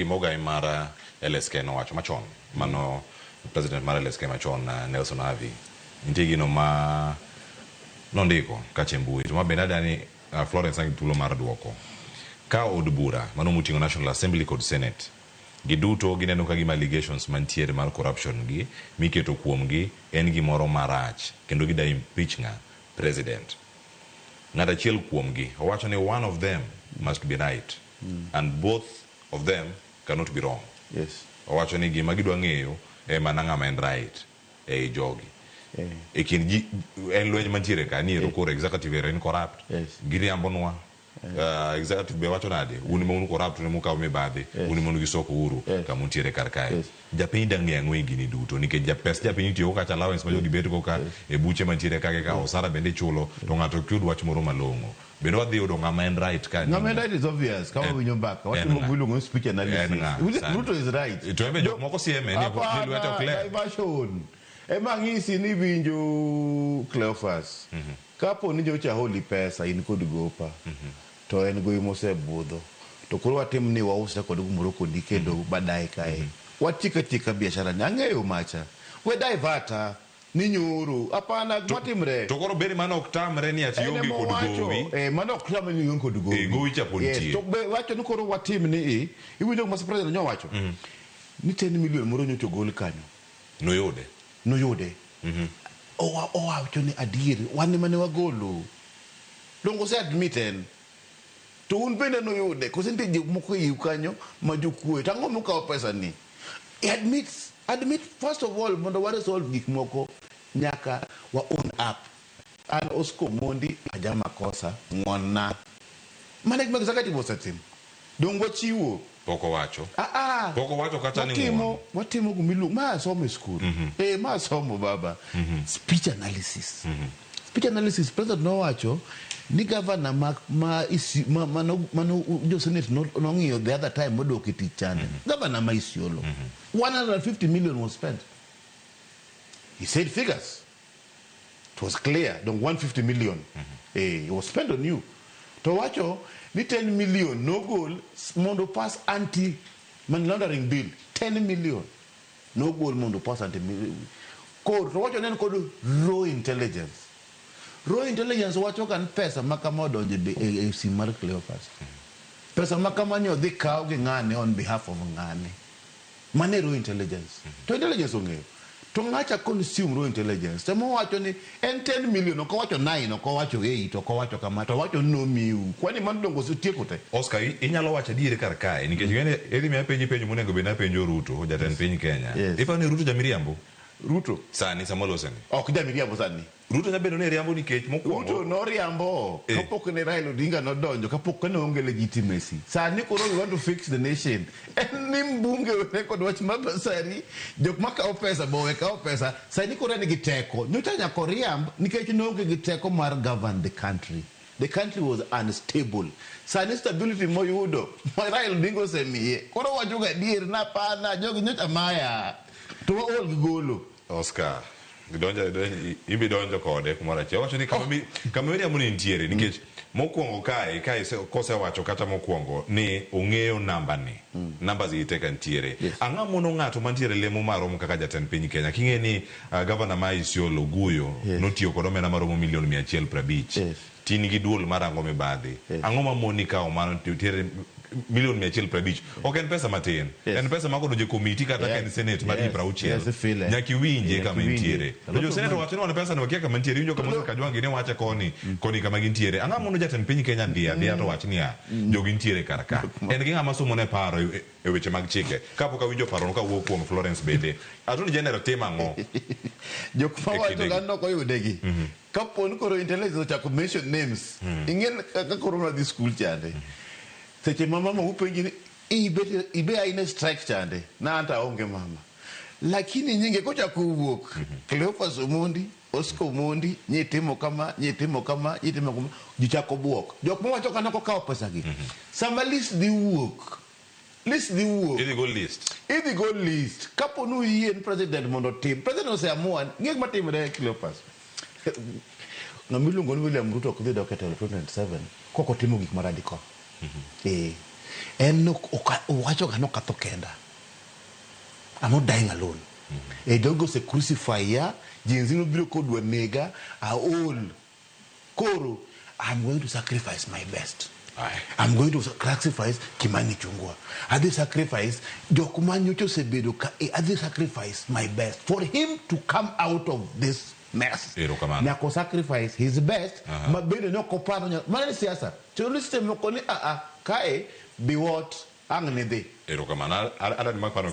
Moga mara LSK no wacho machon mano president mara LSK machon Nelson Avi intigi no ma nondiko kachembui to mabenada ni Florence angi tulo mar duoko ka od bura mano mutingo National Assembly kod Senate giduto gineno ka gima allegations mantiere mar corruption gi miketo kuom gi en gimoro marach kendo gida impeach nga president ngata chiel kuom gi owacho ni one of them must be right and both of them cannot be wrong. Yes. Owacho ni gima gidwa ng'eyo mana ng'ama en right e jogi. E kin en lwenj mantiere ka ni koro executive era in corrupt. Giriambonwa. Executive be wacho nade un mo corrupt ne mukaw mibadhi un mo gisoko uru ka muntiere kar kae. Japiny dang' ng'we gini duto nikech japiny tiyo ka allowance ma jogi bet go ka e buche mantiere ka ka osara bende chulo to ng'ato kyud wach moro malong'o. Beno adhi yudo ng'ama en right ka. Ng'ama en right is obvious. Kama winyo mbaka. Watu mo gwilu speech analysis. Ruto is right. To ebe jok moko sieme ni lwete okle. Diversion. Ema ng'isi ni winjo Cleophas. Kapo ni jocha holi pesa in kod gopa. To en goyi mose budho. To kuro watim ni wausa kod gumuro kodi kendo badaye kae. Watika biashara ni ang'eyo macha. We diverta. Ni nyuru apana matimre to koro beri mano oktamre ni ati yongi kod gowi mano oktamre ni yongi kod gowi gowi cha pontie to be wacho ni koro watim ni iwinjo mas president nyo wacho ni 10 million moro nyocho gol kanyo no yude o wacho ni adieri wan mane wagolo dongo se admiten to un bende no yude ko sente moko yiu kanyo ma jokue tango mukaw pesa ni admit first of all mondo ware solve gik moko nyaka wa own up an Omondi ajama kosa ngona management executive osetim dongo chiwo poko wacho kata ni watimo gumilu ma somo school ma somo baba speech analysis president no wacho ni governor mano jo senate no ng'iyo the other time modok iti chande governor ma Isiolo 150 million was spent. He said figures. It was clear. Don't 150 million. It was spent on you. To watch ni 10 million no goal mondo pass anti money laundering bill 10 million no goal mondo pass anti code to watch nen code raw intelligence wacho kan pesa makamodo je simar Cleophas pesa makamanyo dhi kaw gi ng'ane on behalf of ng'ane mane raw intelligence to intelligence ongeyo to ngacha consume raw intelligence temo wacho ni en 10 million ko wacho 9 ko wacho 8 ko wacho kama to wacho no miu kwani man dongo sutieko te Oscar inyalo wacho diere kar kae nikech ngene edhi mi penjo monego be na penjo Ruto jatend piny Kenya ifane Ruto jamiriambo Ruto sani samoloseni ok jamiriambo sani Ruto na bedo ne riambo nikech mokwongo Ruto no riambo kapok ne Raila Odinga no donjo kapok ne onge legitimacy sani koro we want to fix the nation ni mbunge we kod wach mabasari jok makaw pesa bowe kaw pesa sani koro ne giteko nyocha nyako riamb nikech no onge giteko mar govern the country was unstable sani stability moyudo Raila Odinga osemiye koro wacho ga dier na pana jogi nyocha maya to all gigolo Oscar donjo kode kumora che wacho ni kama weria muni ntiere nikech mokwongo kae kose wacho kata mokwongo ni ong'eyo namba ziteka ntiere ang'a mono ng'ato mantiere lemo maromo kaka jatend piny Kenya king'e ni governor ma Isiolo Guyo notiyo kod omenda maromo milion 150 tini gi duol marango mibadhi ang'o mamoni kawo mano tiere milion 150 ok en pesa matin en pesa makodo je komiti kata ken senate mar Ibrauchiel nyaki winje kama intiere to jo senate wacho ni pesa no kia kama intiere winjo kama Kajwangi ne wacha koni kama gintiere ang'a mono jatend piny Kenya dia to wach niya jogi ntiere kar ka en gi ng'ama somo ne paro e weche mag chike kapok awinjo paro no kawuok kuom Florence bende atoni general tema ang'o jok mawacho gano ko yudegi kapon koro intelligence ochako mention names ingen kaka koro na di school chande seche mama upenji ni ibe aine strike chande na anta onge mama lakini nyinge kocha kuwuok Cleophas Omondi Omondi nyitimo kama jichako buok jok mawacho kana ko kaw pesa gi sama list the work Idi go list kapo nu yien president mondo tim president oseamua ng'e matimre Cleophas ng'amilungo ni William Ruto kudhi doke 2027 koko timo gik maradiko En wacho ga no katho kenda. I'm not dying alone. A jogo se crucify ya, jenzino biro kodwa nega, all. Koro, I'm going to sacrifice my best. Aye. I'm going to sacrifice Kimani Chungwa. I will sacrifice Dokumanyocho Sebedo. I will sacrifice my best for him to come out of this mess. Nako sacrifice his best. Mabede no kopano. Mane siasa. Chuliste mokoni kae be what angne de. Erokamana. Ada ni makano